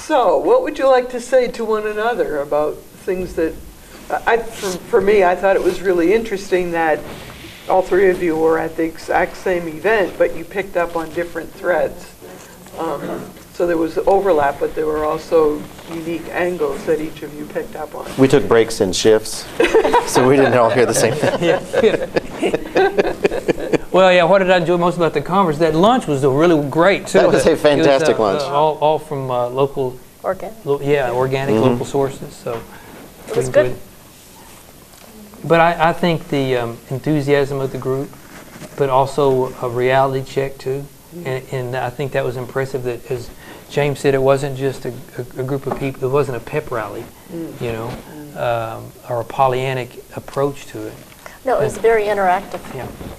So, what would you like to say to one another about things that, for me, I thought it was really interesting that all three of you were at the exact same event, but you picked up on different threads. So there was overlap, but there were also unique angles that each of you picked up on. We took breaks in shifts, so we didn't all hear the same thing. Well, yeah, what did I enjoy most about the conference? That lunch was really great, too. That was a fantastic lunch. All from local... Organic. Organic, local sources, so... It was good. But I think the enthusiasm of the group, but also a reality check, too. And I think that was impressive that, as James said, it wasn't just a group of people, it wasn't a pep rally, you know, or a Pollyannic approach to it. No, it was very interactive.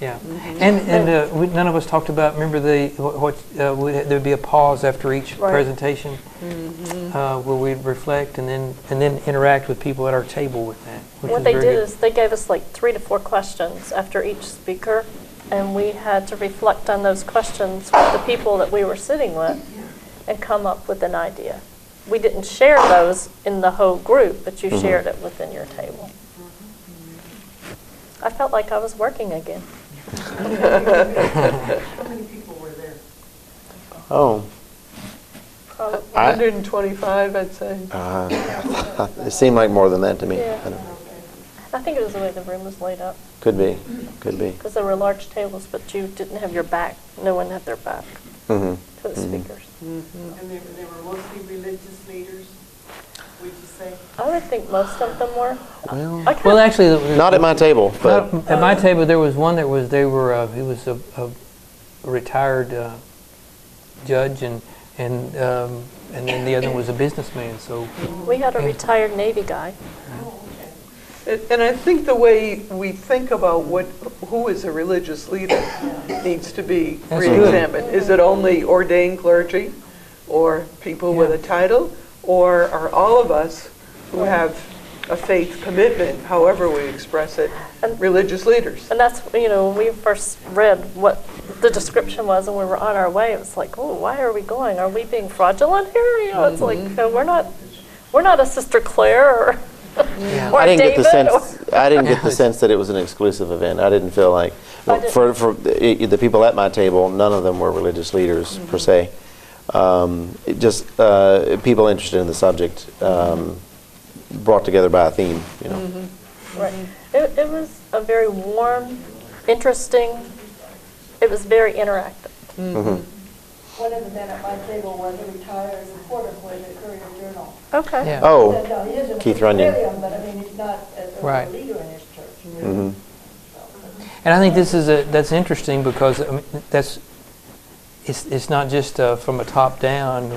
Yeah. And none of us talked about, remember there'd be a pause after each presentation where we'd reflect and then interact with people at our table with that. What they did is they gave us like 3 to 4 questions after each speaker, and we had to reflect on those questions with the people that we were sitting with and come up with an idea. We didn't share those in the whole group, but you shared it within your table. I felt like I was working again. How many people were there? Oh. 125, I'd say. It seemed like more than that to me. Yeah. I think it was the way the room was laid up. Could be. Because there were large tables, but you didn't have your back. No one had their back to the speakers. And they were mostly religious leaders, would you say? I would think most of them were. Well, actually, not at my table, but at my table there was one that was he was a retired judge, and then the other one was a businessman. So we had a retired Navy guy. And I think the way we think about who is a religious leader needs to be re-examined. Is it only ordained clergy or people with a title, or are all of us who have a faith commitment, however we express it, religious leaders? And that's, when we first read what the description was and we were on our way, it was like, oh, why are we going? Are we being fraudulent here? It's like, we're not a Sister Claire or I didn't get the sense that it was an exclusive event. I didn't feel like for the people at my table, none of them were religious leaders per se. Just people interested in the subject, brought together by a theme. Right. It was a very warm, interesting. It was very interactive. One of the men at my table was a retired reporter for the Courier-Journal. Okay. Yeah. Oh, Now, he is Keith Runyon. But I mean, he's not a leader in his church. And I think that's interesting because it's not just from a top down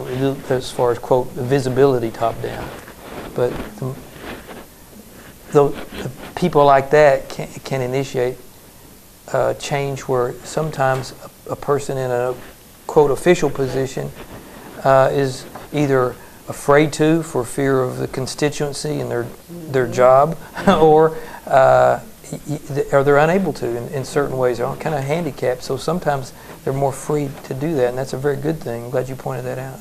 as far as quote visibility top down, but the people like that can initiate change where sometimes a person in a quote official position is either afraid to for fear of the constituency and their job, or they're unable to in certain ways. They're all kind of handicapped, so sometimes they're more free to do that, and that's a very good thing. I'm glad you pointed that out.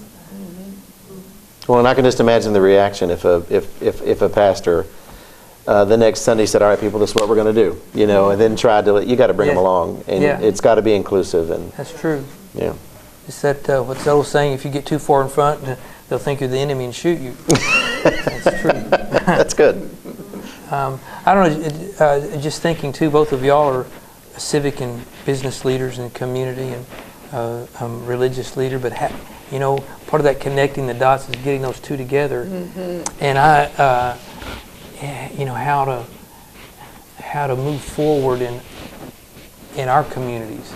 Well, and I can just imagine the reaction if a pastor the next Sunday said, "All right, people, this is what we're going to do," and then tried to you got to bring them along, and it's got to be inclusive. And that's true. Yeah. It's that what's the old saying? If you get too far in front, they'll think you're the enemy and shoot you. That's true. That's good. I don't know. Just thinking too, both of y'all are civic and business leaders in the community, and religious leader. But part of that connecting the dots is getting those two together. And how to move forward in our communities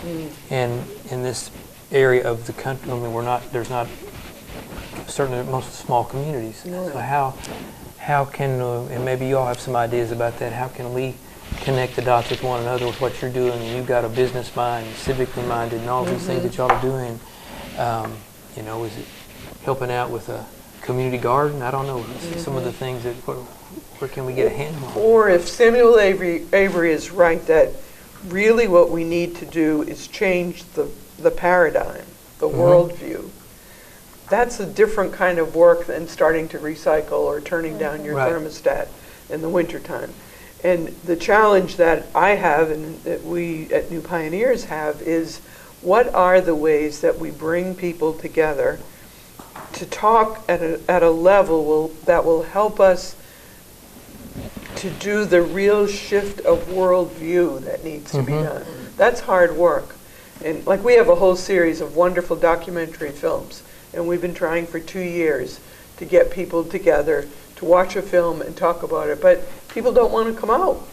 and in this area of the country. I mean, there's not certainly most small communities. So how can and maybe you all have some ideas about that. How can we connect the dots with one another with what you're doing? And you've got a business mind, civically minded, and all these things that y'all are doing. Is it helping out with a community garden? I don't know. Some of the things that where can we get a handle on? Or if Samuel Avery is right, that really what we need to do is change the paradigm, the worldview. that's a different kind of work than starting to recycle or turning down your Right. thermostat in the wintertime. And the challenge that I have and that we at New Pioneers have is, what are the ways that we bring people together to talk at a level that will help us to do the real shift of worldview that needs to be done. That's hard work. And like, we have a whole series of wonderful documentary films, and we've been trying for 2 years to get people together to watch a film and talk about it, but people don't want to come out.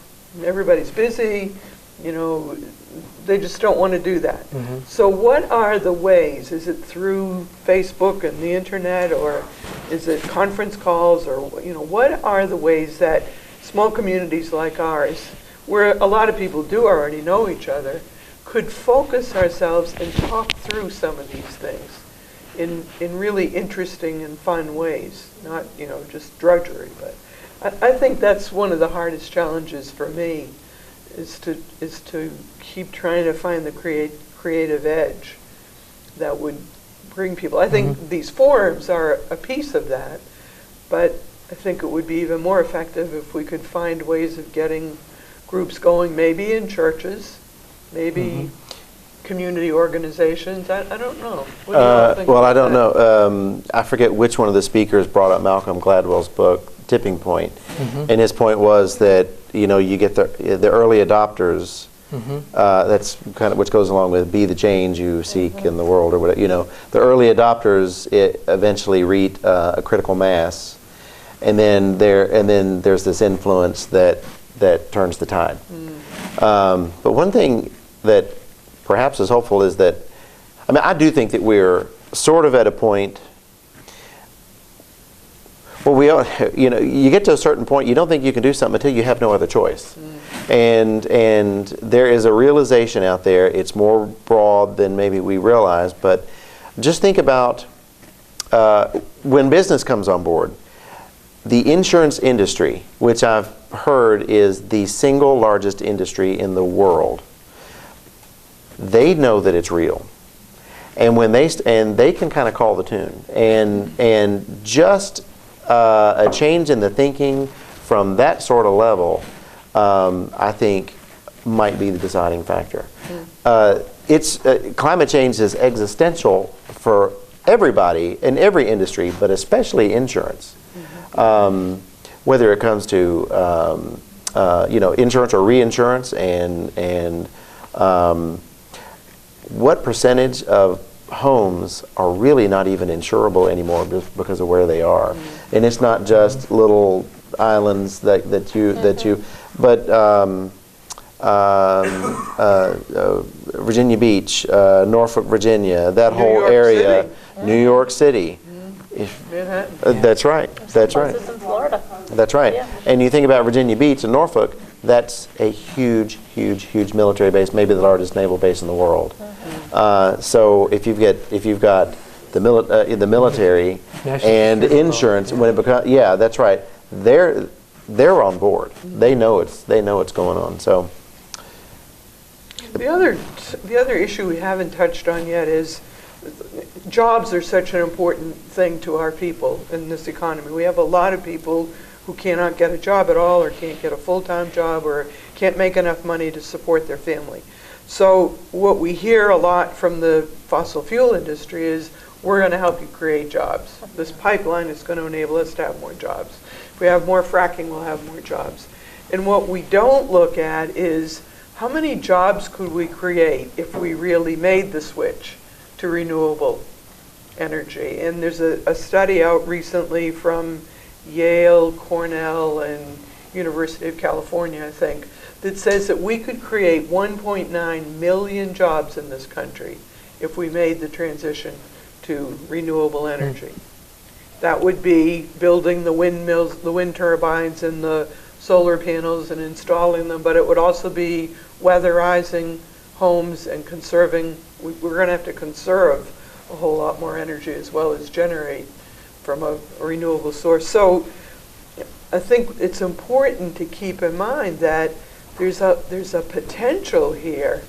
Everybody's busy, you know, they just don't want to do that. So what are the ways? Is it through Facebook and the internet, or is it conference calls, or, you know, what are the ways that small communities like ours, where a lot of people do already know each other, could focus ourselves and talk through some of these things in really interesting and fun ways, not, you know, just drudgery. But I think that's one of the hardest challenges for me, is to keep trying to find the creative edge that would bring people. I think these forums are a piece of that, but I think it would be even more effective if we could find ways of getting groups going, maybe in churches, maybe community organizations. I don't know. What do you all think Well, about I don't that? know. I forget which one of the speakers brought up Malcolm Gladwell's book, Tipping Point. And his point was that, you know, you get the early adopters. That's kind of which goes along with be the change you seek in the world, or whatever. You know, the early adopters eventually reach a critical mass, and then there's this influence that turns the tide. But one thing that perhaps is hopeful is that, I mean, I do think that we're sort of at a point. Well, you know, you get to a certain point, you don't think you can do something until you have no other choice. And there is a realization out there. It's more broad than maybe we realize, but just think about when business comes on board. The insurance industry, which I've heard is the single largest industry in the world, they know that it's real. And when they can kind of call the tune. And just a change in the thinking from that sort of level, I think, might be the deciding factor. Climate change is existential for everybody in every industry, but especially insurance. Whether it comes to you know, insurance or reinsurance, and what percentage of homes are really not even insurable anymore just because of where they are. And it's not just little islands that you but Virginia Beach, Norfolk, Virginia, that whole York area, City. New York City. Manhattan. That's right. That's right. Places in Florida. That's right. Yeah. And you think about Virginia Beach and Norfolk, that's a huge, huge, huge military base, maybe the largest naval base in the world. So if you've got the military National and security insurance, law, yeah. when it becomes, yeah, that's right. They're on board. They know it's going on. So The other issue we haven't touched on yet is jobs are such an important thing to our people in this economy. We have a lot of people who cannot get a job at all, or can't get a full-time job, or can't make enough money to support their family. So what we hear a lot from the fossil fuel industry is, we're going to help you create jobs. This pipeline is going to enable us to have more jobs. If we have more fracking, we'll have more jobs. And what we don't look at is, how many jobs could we create if we really made the switch to renewable energy? And there's a study out recently from Yale, Cornell, and University of California, I think, that says that we could create 1.9 million jobs in this country if we made the transition to renewable energy. That would be building the windmills, the wind turbines, and the solar panels and installing them, but it would also be weatherizing homes and conserving. We're going to have to conserve a whole lot more energy as well as generate from a renewable source. So I think it's important to keep in mind that there's a potential here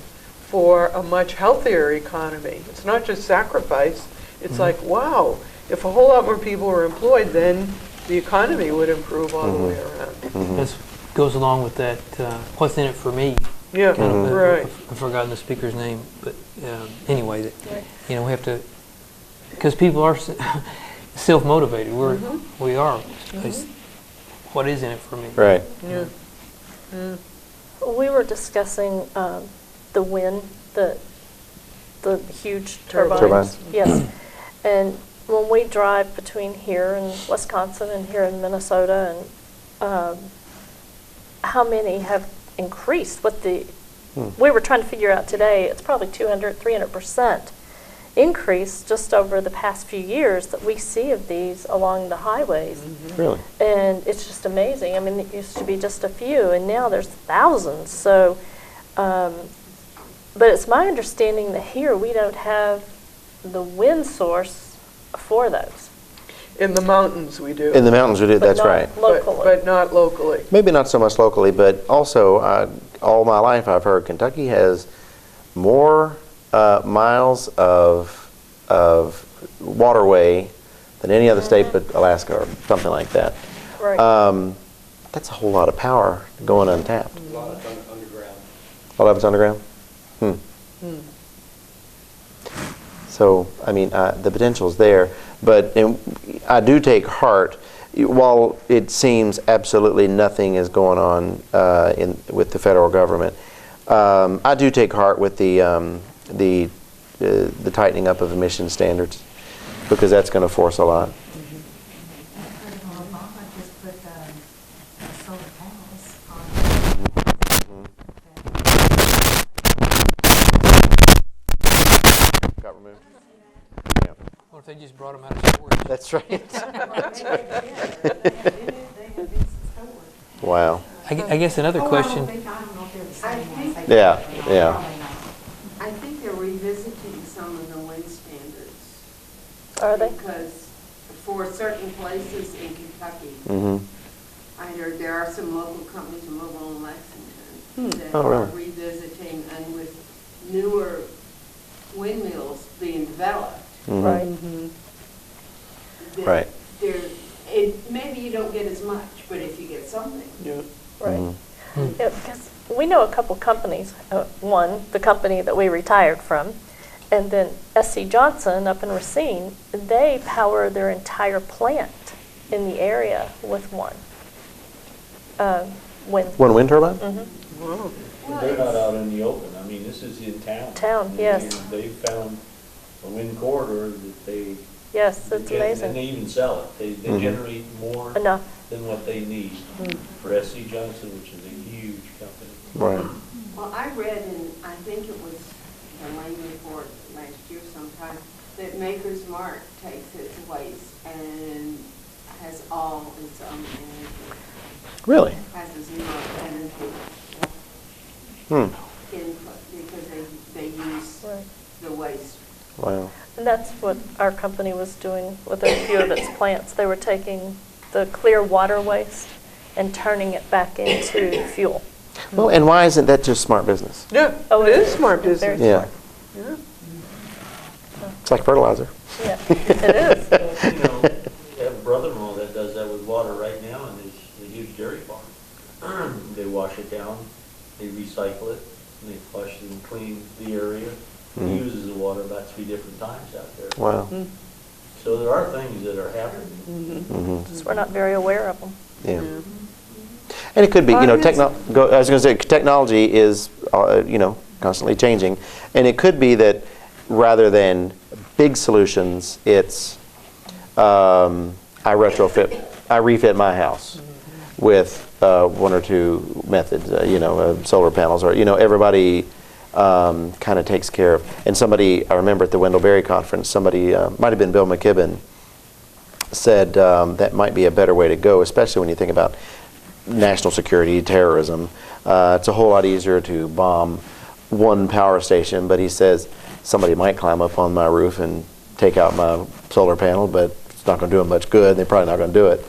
for a much healthier economy. It's not just sacrifice. It's like, wow, if a whole lot more people were employed, then the economy would improve all the way around. This goes along with that, what's in it for me? Yeah, right. I've forgotten the speaker's name, but anyway, that, you know, we have to, because people are self-motivated. We are. It's, what is in it for me? Right. Yeah. We were discussing the wind, the huge turbines. Turbines. Yes. And when we drive between here and Wisconsin and here in Minnesota, and how many have increased? We were trying to figure out today, it's probably 200, 300% increase just over the past few years that we see of these along the highways. Really? And it's just amazing. I mean, it used to be just a few, and now there's thousands. So, but it's my understanding that here we don't have the wind source for those. In the mountains we do. In the mountains we do, But that's not right. locally. But not locally. Maybe not so much locally, but also all my life I've heard Kentucky has more miles of waterway than any other state but Alaska or something like that. Right. That's a whole lot of power going untapped. A lot of it's underground. All of it's underground? So, I mean, the potential's there, but I do take heart, while it seems absolutely nothing is going on with the federal government, I do take heart with the tightening up of emission standards, because that's going to force a lot. Obama just put solar panels on. Got removed. Yeah. What if they just brought them out of storage? That's right. Wow. I guess another question. Yeah, yeah. I think they're revisiting some of the wind standards. Are they? Because for certain places in Kentucky, Mm-hmm. I heard there are some local companies in Louisville and Lexington that Oh, are really? revisiting, and with newer windmills being developed. Right. that Right. Maybe you don't get as much, but if you get something. Yeah. Right. Yeah, because we know a couple companies. One, the company that we retired from, and then SC Johnson up in Racine, they power their entire plant in the area with one wind. One wind turbine? Wow. They're not out in the open. I mean, this is in town. Town, And yes. They found a wind corridor that they. Yes, it's And amazing. they even sell it. They generate more Enough. than what they need for SC Johnson, which is a huge company. Right. Well, I read in, I think it was the Lane report last year sometime, that Maker's Mark takes its waste and has all its own energy. Really? Has a zero energy input because they use Right. the waste. Wow. And that's what our company was doing with a few of its plants. They were taking the clear water waste and turning it back into fuel. Well, and why isn't that just smart business? Yeah, Oh, it it is is. smart It's very business. Yeah. Yeah. It's like fertilizer. Yeah, it is. You know, we have a brother-in-law that does that with water right now, and there's a huge dairy farm. They wash it down, they recycle it, and they flush and clean the area. He uses the water about 3 different times out there. Wow. So there are things that are happening. Just we're not very aware of them. Yeah. And it could be, you know, I was going to say, technology is, you know, constantly changing. And it could be that rather than big solutions, it's I refit my house with 1 or 2 methods, you know, solar panels, or, you know, everybody kind of takes care of. And somebody, I remember at the Wendell Berry conference, somebody, might have been Bill McKibben, said that might be a better way to go, especially when you think about national security, terrorism. It's a whole lot easier to bomb one power station, but he says somebody might climb up on my roof and take out my solar panel, but it's not going to do them much good. They're probably not going to do it.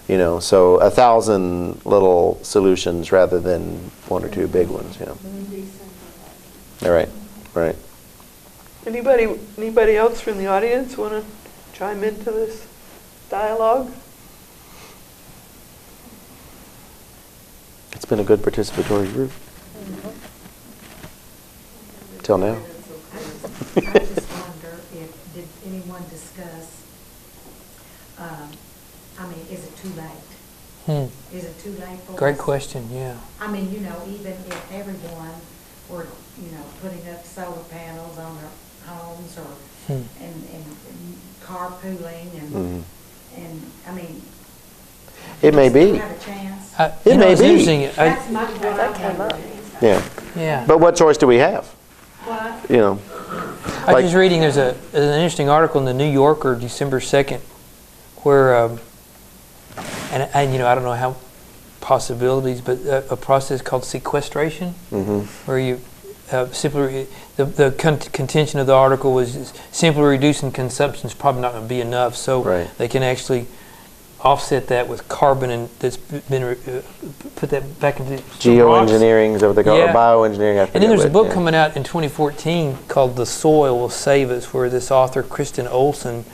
You know, so 1,000 little solutions rather than 1 or 2 big ones. You know. All right, right. Anybody else from the audience want to chime into this dialogue? It's been a good participatory group. Till now. I just wonder if, did anyone discuss, I mean, is it too late? Is it too late for us? Great question, yeah. I mean, you know, even if everyone were, you know, putting up solar panels on their homes or, and carpooling and, I mean. It may do you be. have a chance? It may it's be. interesting. That's my, what That I came up. Yeah. Yeah. But what choice do we have? What? You know. I was like- just reading, there's an interesting article in the New Yorker, December 2nd, where, and you know, I don't know how possibilities, but a process called sequestration, where you simply, the contention of the article was simply reducing consumption is probably not going to be enough, so Right. they can actually offset that with carbon and that's been put that back into some rocks. Geoengineering is what they call it, or Yeah. bioengineering. I And then there's a forget book what, yeah. coming out in 2014 called The Soil Will Save Us, where this author, Kristen Olson,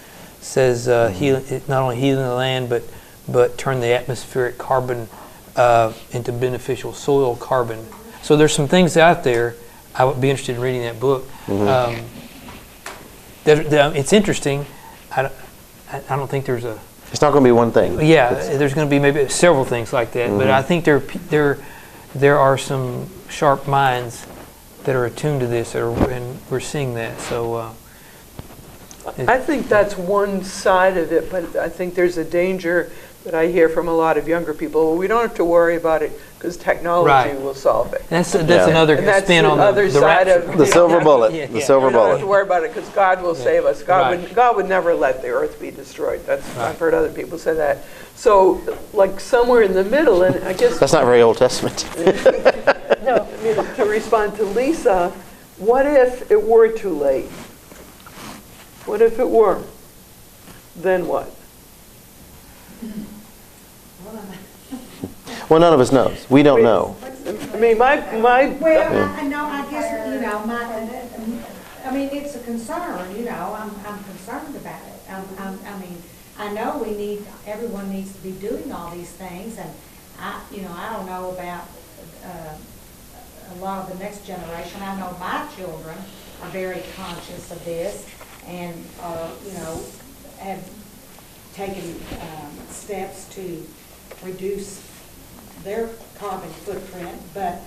says not only healing the land, but turn the atmospheric carbon into beneficial soil carbon. So there's some things out there. I would be interested in reading that book. It's interesting. I don't think there's a... It's not going to be one thing. Yeah, there's going to be maybe several things like that, but I think there are some sharp minds that are attuned to this, and we're seeing that. So I think that's one side of it, but I think there's a danger that I hear from a lot of younger people. Well, we don't have to worry about it because technology Right. will solve it. that's Yeah. another And that's spin the on other the side rapture. of The silver bullet. Yeah. The silver We don't have bullet. to worry about it because God will save us. God Right. would never let the earth be destroyed. I've heard other people say that. So, like somewhere in the middle, and I guess That's not very Old Testament. No. I mean, to respond to Lisa, what if it were too late? What if it were? Then what? Well, none of us knows. We don't know. I mean, my Well, I know, I guess, you know, I mean, it's a concern, you know, I'm concerned about it. I mean, I know everyone needs to be doing all these things, and I don't know about a lot of the next generation. I know my children are very conscious of this and are, have taken steps to reduce their carbon footprint, but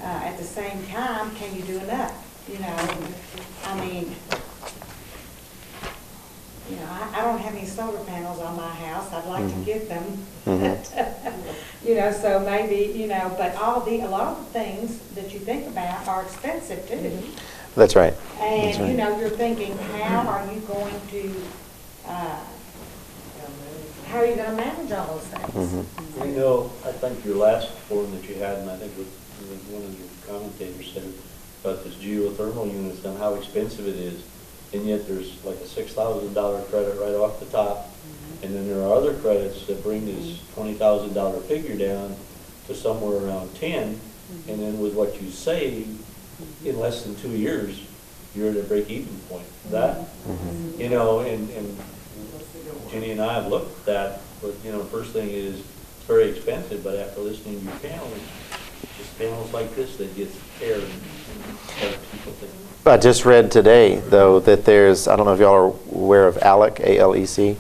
at the same time, can you do enough? I mean, I don't have any solar panels on my house. I'd like to get them. So maybe, but a lot of the things that you think about are expensive too. That's right. And, you're thinking, how are you going to manage all those things? I think your last forum that you had, and I think one of your commentators said about this geothermal units and how expensive it is, and yet there's like a $6,000 credit right off the top, and then there are other credits that bring this $20,000 figure down to somewhere around 10, and then with what you save, in less than 2 years, you're at a break-even point. That, and Jenny and I have looked at that, but, first thing is, it's very expensive, but after listening to your panel, it's just panels like this that get aired and people think. I just read today, though, that there's, I don't know if y'all are aware of ALEC, A-L-E-C.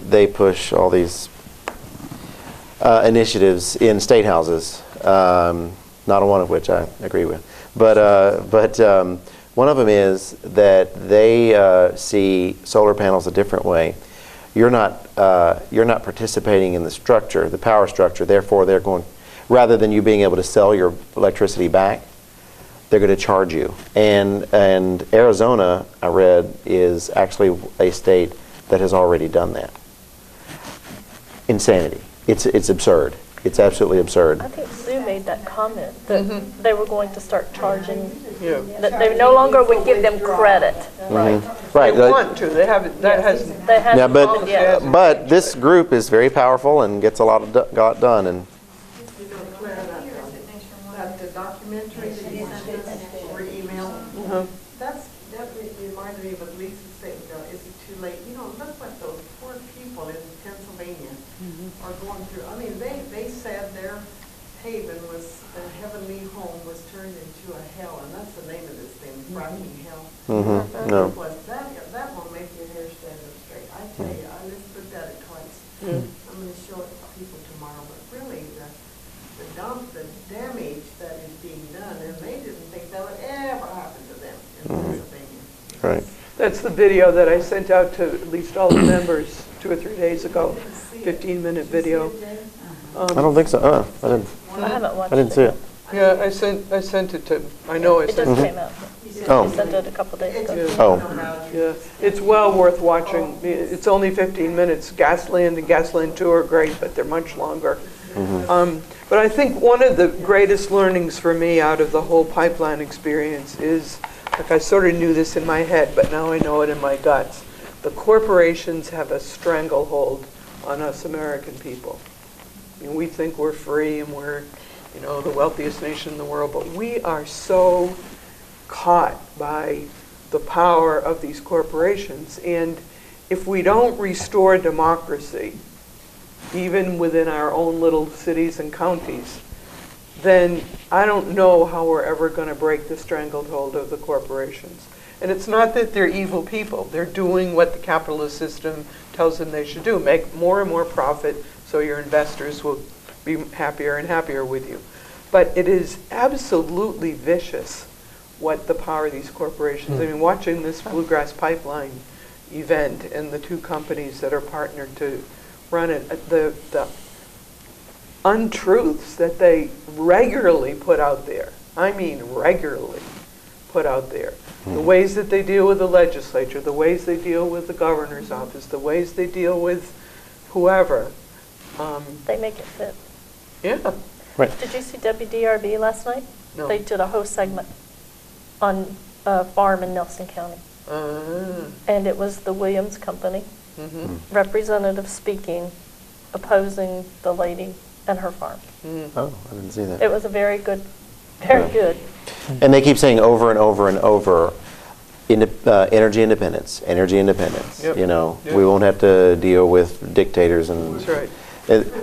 They push all these initiatives in state houses, not one of which I agree with. But one of them is that they see solar panels a different way. You're not participating in the structure, the power structure. Therefore, they're going, rather than you being able to sell your electricity back, they're going to charge you. And Arizona, I read, is actually a state that has already done that. Insanity. It's absurd. It's absolutely absurd. I think Sue made that comment that they were going to start charging, Yeah. that they no longer would give them credit. Right. They want to. They haven't. That hasn't. They had Yeah, yes. but this group is very powerful and gets a lot got done. And That the documentary that you sent us or email, that reminded me of what Lisa said, is it too late? Look what are going through, I mean, they said their haven was, a heavenly home was turned into a hell, and that's the name of this thing, fracking hell. Mm-hmm. No. That won't make your hair stand up straight. I tell you, I just looked at it twice. I'm going to show it to people tomorrow, but really, the damage that is being done, and they didn't think that would ever happen to them in Pennsylvania. Right. That's the video that I sent out to at least all the members 2 or 3 days ago, 15-minute video. I don't think so. I didn't. I haven't watched I didn't see it. Yeah, I sent it to, I know I It sent just it. came out. Oh. I sent it a couple days ago. Oh. Yeah, it's well worth watching. It's only 15 minutes. Gasland and Gasland 2 are great, but they're much longer. But I think one of the greatest learnings for me out of the whole pipeline experience is, like I sort of knew this in my head, but now I know it in my guts. The corporations have a stranglehold on us American people. I mean, we think we're free and we're, you know, the wealthiest nation in the world, but we are so caught by the power of these corporations. And if we don't restore democracy, even within our own little cities and counties, then I don't know how we're ever going to break the stranglehold of the corporations. And it's not that they're evil people. They're doing what the capitalist system tells them they should do, make more and more profit so your investors will be happier and happier with you. But it is absolutely vicious what the power of these corporations. I mean, watching this Bluegrass Pipeline event and the 2 companies that are partnered to run it, the untruths that they regularly put out there, I mean regularly put out there, the ways that they deal with the legislature, the ways they deal with the governor's office, the ways they deal with whoever. They make it fit. Yeah. Right. Did you see WDRB last night? No. They did a whole segment on a farm in Nelson County. And it was the Williams Company, representative speaking, opposing the lady and her farm. Oh, I didn't see that. It was a very good, very good. And they keep saying over and over and over, energy independence, energy independence. Yep. You know, Yep. we won't have to deal with dictators and. That's right.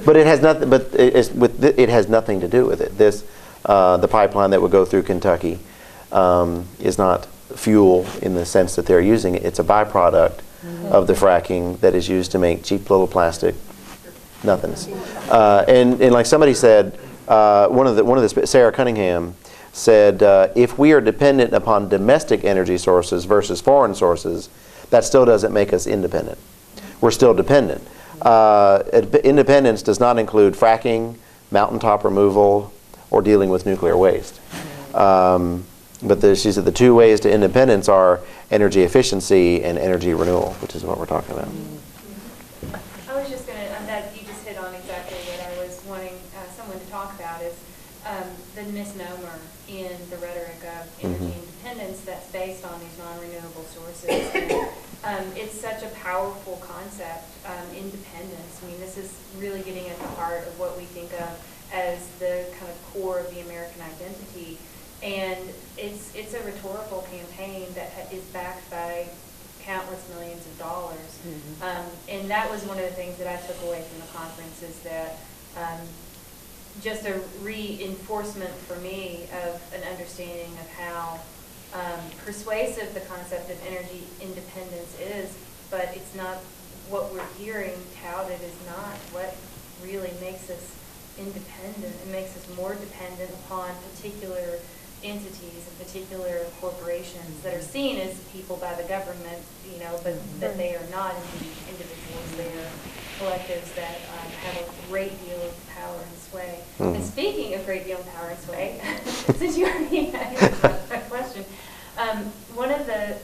But it has nothing. But it has nothing to do with it. This, the pipeline that would go through Kentucky, is not fuel in the sense that they're using it. It's a byproduct of the fracking that is used to make cheap little plastic nothings. And like somebody said, one of the Sarah Cunningham said, if we are dependent upon domestic energy sources versus foreign sources, that still doesn't make us independent. We're still dependent. Independence does not include fracking, mountaintop removal, or dealing with nuclear waste. But she said the 2 ways to independence are energy efficiency and energy renewal, which is what we're talking about. I was just going to, that you just hit on exactly what I was wanting someone to talk about is the misnomer in the rhetoric of energy independence that's based on these non-renewable sources. And, it's such a powerful concept, independence. I mean, this is really getting at the heart of what we think of as the kind of core of the American identity. And it's a rhetorical campaign that is backed by countless millions of dollars. And that was one of the things that I took away from the conference is that just a reinforcement for me of an understanding of how persuasive the concept of energy independence is, but it's not what we're hearing touted is not what really makes us independent. It makes us more dependent upon particular entities and particular corporations that are seen as people by the government, you know, but that they are not individuals. They are collectives that have a great deal of power and sway. And speaking of great deal of power and sway, since you already asked my question, one of the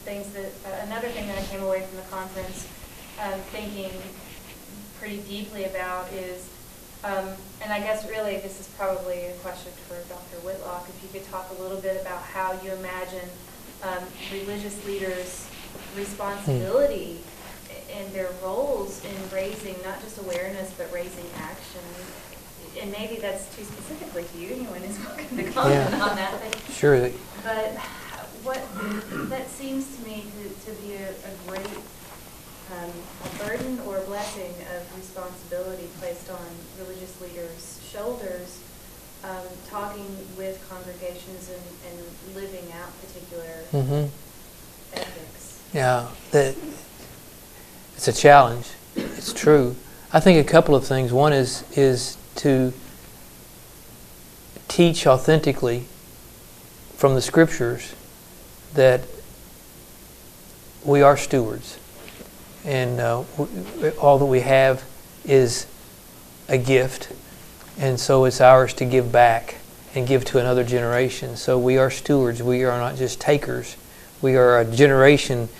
things that another thing that I came away from the conference thinking pretty deeply about is. And I guess really this is probably a question for Dr. Whitlock, if you could talk a little bit about how you imagine religious leaders' responsibility and their roles in raising not just awareness but raising action. And maybe that's too specifically to you, anyone is welcome to comment on that. But, sure. But what that seems to me to be a great a burden or a blessing of responsibility placed on religious leaders' shoulders, talking with congregations and living out particular ethics. Yeah, it's a challenge. It's true. I think a couple of things. One is to teach authentically from the Scriptures that we are stewards, and all that we have is a gift, and so it's ours to give back and give to another generation. So we are stewards. We are not just takers. We are a generation,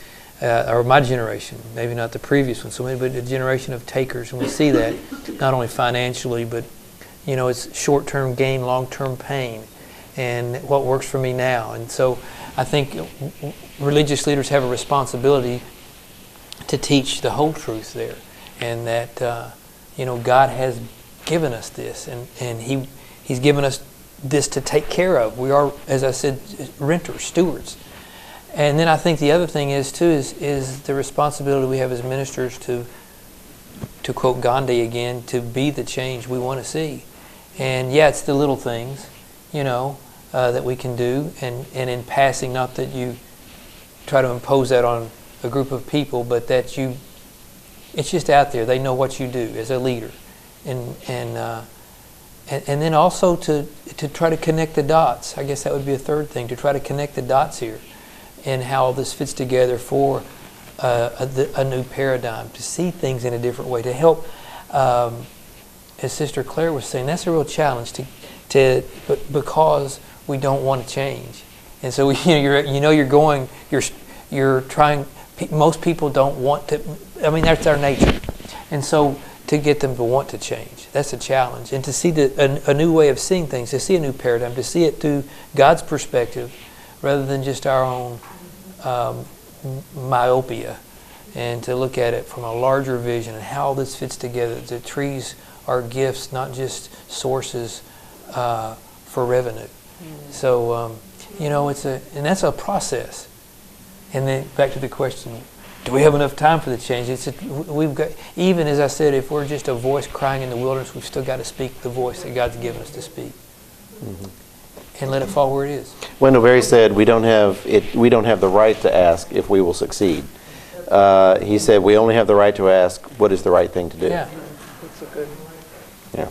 or my generation, maybe not the previous one, but a generation of takers, and we see that not only financially, but it's short-term gain, long-term pain, and what works for me now. And so I think religious leaders have a responsibility to teach the whole truth there, and that God has given us this, and He's given us this to take care of. We are, as I said, renters, stewards. And then I think the other thing is the responsibility we have as ministers to quote Gandhi again, to be the change we want to see. And yeah, it's the little things, that we can do, and in passing, not that you try to impose that on a group of people, but that it's just out there. They know what you do as a leader, and then also to try to connect the dots. I guess that would be a third thing, to try to connect the dots here, and how this fits together for a new paradigm, to see things in a different way, to help. As Sister Claire was saying, that's a real challenge because we don't want to change, and so you're trying. Most people don't want to. I mean, that's our nature, and so to get them to want to change, that's a challenge. And to see a new way of seeing things, to see a new paradigm, to see it through God's perspective, rather than just our own myopia, and to look at it from a larger vision and how this fits together. The trees are gifts, not just sources for revenue. So, and that's a process. And then back to the question, do we have enough time for the change? We've got, even as I said, if we're just a voice crying in the wilderness, we've still got to speak the voice that God's given us to speak, and let it fall where it is. Wendell Berry said, "We don't have the right to ask if we will succeed." He said, "We only have the right to ask what is the right thing to do." Yeah, That's a good one. Yeah.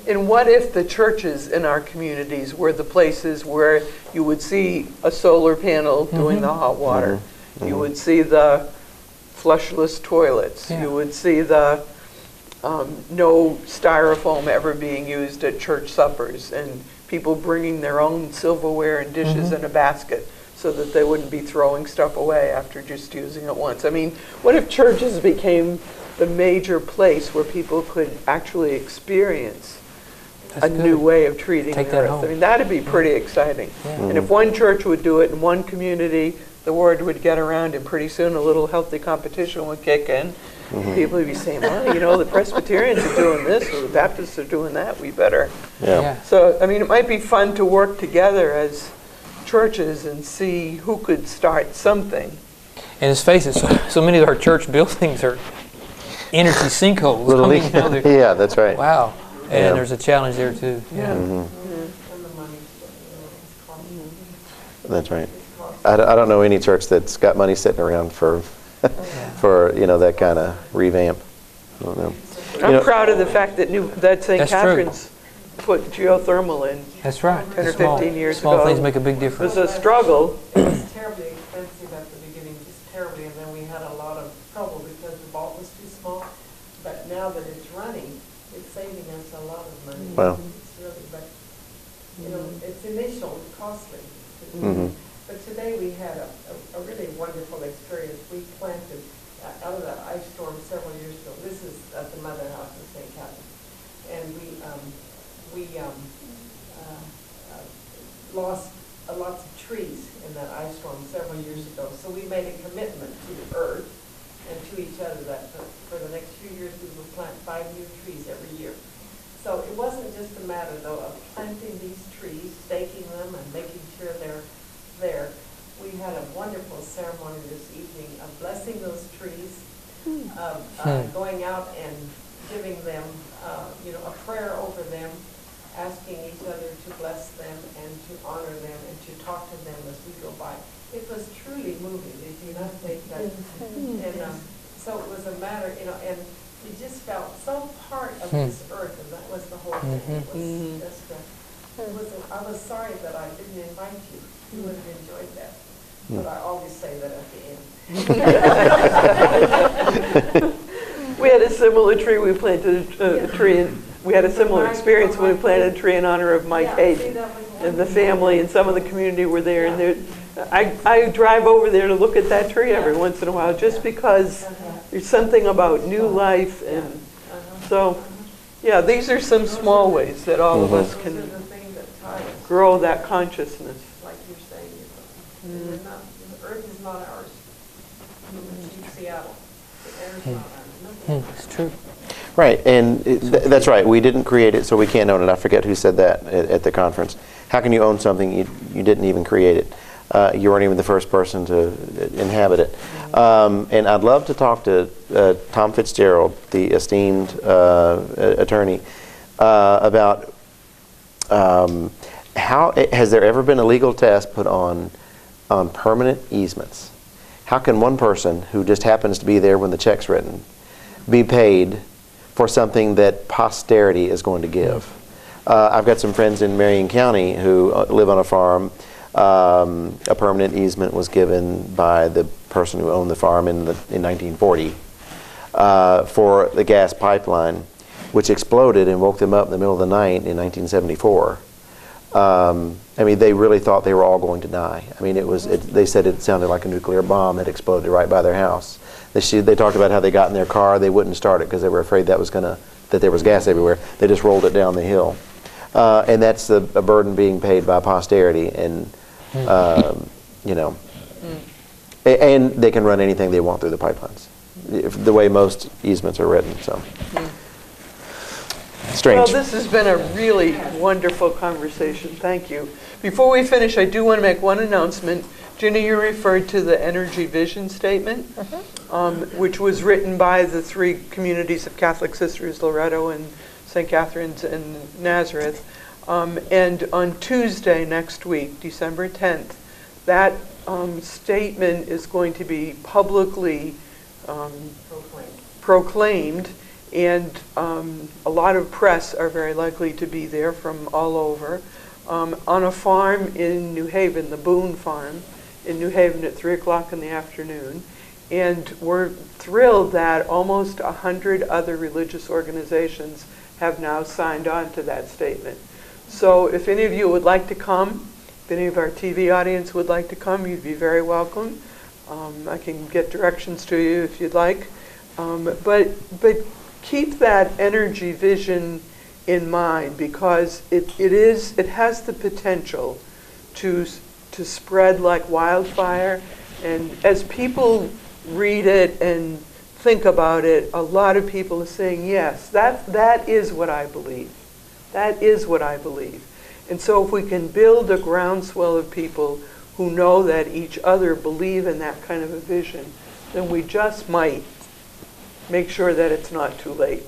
And what if the churches in our communities were the places where you would see a solar panel doing the hot water, you would see the flushless toilets, you would see the no styrofoam ever being used at church suppers, and people bringing their own silverware and dishes in a basket so that they wouldn't be throwing stuff away after just using it once. I mean, what if churches became the major place where people could actually experience a new way of treating the earth? I mean, that'd be pretty exciting. And if one church would do it in one community, the word would get around, and pretty soon a little healthy competition would kick in. People would be saying, well, the Presbyterians are doing this, or the Baptists are doing that, we better. So, I mean, it might be fun to work together as churches and see who could start something. And let's face it, so many of our church buildings are energy sinkholes. Yeah, that's right. Wow. And there's a challenge there too. That's right. I don't know any church that's got money sitting around for that kind of revamp. I don't know. I'm proud of the fact that St. Catherine's put geothermal in. That's right. 10 or 15 years ago. Small things make a big difference. It was a struggle. It was terribly expensive at the beginning, just terribly, and then we had a lot of trouble because the vault was too small. But now that it's running, it's saving us a lot of money. Wow. It's really, it's initial, costly. But today we had a really wonderful experience. We planted out of that ice storm several years ago. This is at the Mother House in St. Catharines, and we lost lots of trees in that ice storm several years ago. So we made a commitment to the earth and to each other that for the next few years we will plant 5 new trees every year. So it wasn't just a matter, though, of planting these trees, staking them, and making sure they're there. We had a wonderful ceremony this evening of blessing those trees of going out and giving them, a prayer over them, asking each other to bless them and to honor them and to talk to them as we go by. It was truly moving. Did you not think that? And so it was a matter, and you just felt so part of this earth, and that was the whole thing. It was just, I was sorry that I didn't invite you. You would have enjoyed that. But I always say that at the end. We had a similar tree. We planted a tree, and we had a similar experience when we planted a tree in honor of Mike Hayden. And the family and some of the community were there. And I drive over there to look at that tree every once in a while, just because there's something about new life. And so, yeah, these are some small ways that all of us can grow that consciousness. Like you're saying, the earth is not ours. In Seattle, the air is not ours. It's true. Right, and that's right. We didn't create it, so we can't own it. I forget who said that at the conference. How can you own something you didn't even create it? You weren't even the first person to inhabit it. And I'd love to talk to Tom Fitzgerald, the esteemed attorney, about how has there ever been a legal test put on permanent easements? How can one person who just happens to be there when the check's written be paid for something that posterity is going to give? I've got some friends in Marion County who live on a farm. A permanent easement was given by the person who owned the farm in 1940 for the gas pipeline, which exploded and woke them up in the middle of the night in 1974. I mean, they really thought they were all going to die. I mean, they said it sounded like a nuclear bomb that exploded right by their house. They talked about how they got in their car. They wouldn't start it because they were afraid that there was gas everywhere. They just rolled it down the hill. And that's a burden being paid by posterity. And, and they can run anything they want through the pipelines, the way most easements are written. So. Strange. Well, this has been a really wonderful conversation. Thank you. Before we finish, I do want to make one announcement. Ginny, you referred to the Energy Vision Statement, which was written by the 3 communities of Catholic Sisters, Loretto and St. Catherine's and Nazareth. And on Tuesday next week, December 10th, that statement is going to be publicly proclaimed. And a lot of press are very likely to be there from all over. On a farm in New Haven, the Boone Farm in New Haven at 3 o'clock in the afternoon. And we're thrilled that almost 100 other religious organizations have now signed on to that statement. So if any of you would like to come, if any of our TV audience would like to come, you'd be very welcome. I can get directions to you if you'd like. But keep that energy vision in mind, because it has the potential to spread like wildfire. And as people read it and think about it, a lot of people are saying, yes, that is what I believe. That is what I believe. And so if we can build a groundswell of people who know that each other believe in that kind of a vision, then we just might make sure that it's not too late.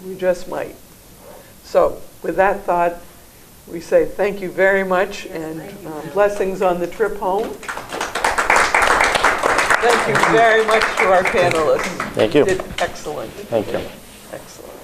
We just might. So with that thought, we say thank you very much, and blessings on the trip home. Thank you very much to our panelists. Thank you. You did excellent. Thank you. Excellent.